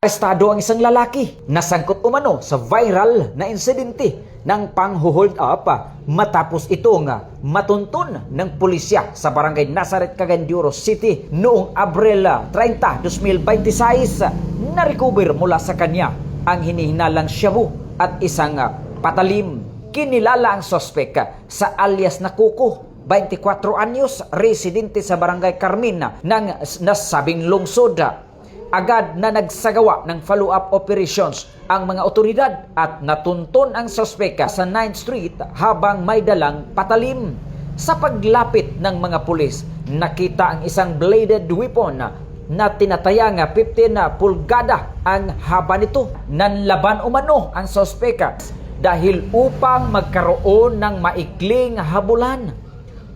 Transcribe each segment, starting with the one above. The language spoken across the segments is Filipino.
Arestado ang isang lalaki na sangkot umano sa viral na insidente ng pang-hold up matapos itong matuntun ng pulisya sa barangay Nazareth, Caguinduro City noong Abril 30, 2026. Na-recover mula sa kanya ang hinihinalang shabu at isang patalim. Kinilala ang sospek sa alias na Kuko, 24 anyos, residente sa barangay Carmen ng nasabing lungsod. Agad na nagsagawa ng follow-up operations ang mga otoridad at natuntun ang sospeka sa 9th Street habang may dalang patalim. Sa paglapit ng mga pulis, nakita ang isang bladed weapon na tinatayang 15 pulgada ang haba nito. Nanlaban umano ang sospeka dahil upang magkaroon ng maikling habulan.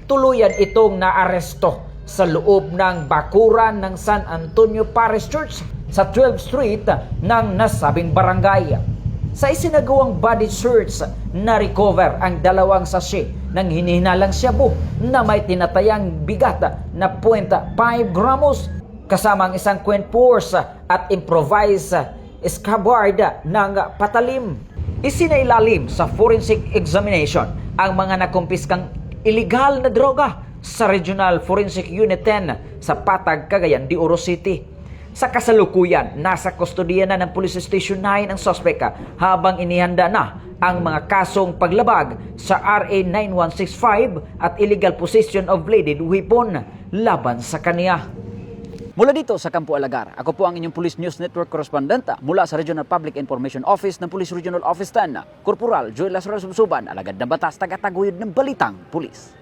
Tuluyan itong naaresto sa loob ng bakuran ng San Antonio Parish Church sa 12th Street ng nasabing barangay. Sa isinagawang body search, na-recover ang 2 sachet ng hinihinalang shabu na may tinatayang bigat na 0.5 gramos kasama ang isang .4 at improvised scabbard ng patalim. Isinailalim sa forensic examination ang mga nakumpiskang iligal na droga sa Regional Forensic Unit 10 sa Patag, Cagayan de Oro City. Sa kasalukuyan, nasa kustodiya na ng Police Station 9 ang sospeka habang inihanda na ang mga kasong paglabag sa RA 9165 at illegal possession of bladed weapon laban sa kaniya. Mula dito sa Campo Alagar, ako po ang inyong Police News Network correspondent mula sa Regional Public Information Office ng Police Regional Office 10, Corporal Joel Lazaro Subsuban, alagad ng batas, tagataguyod ng balitang pulis.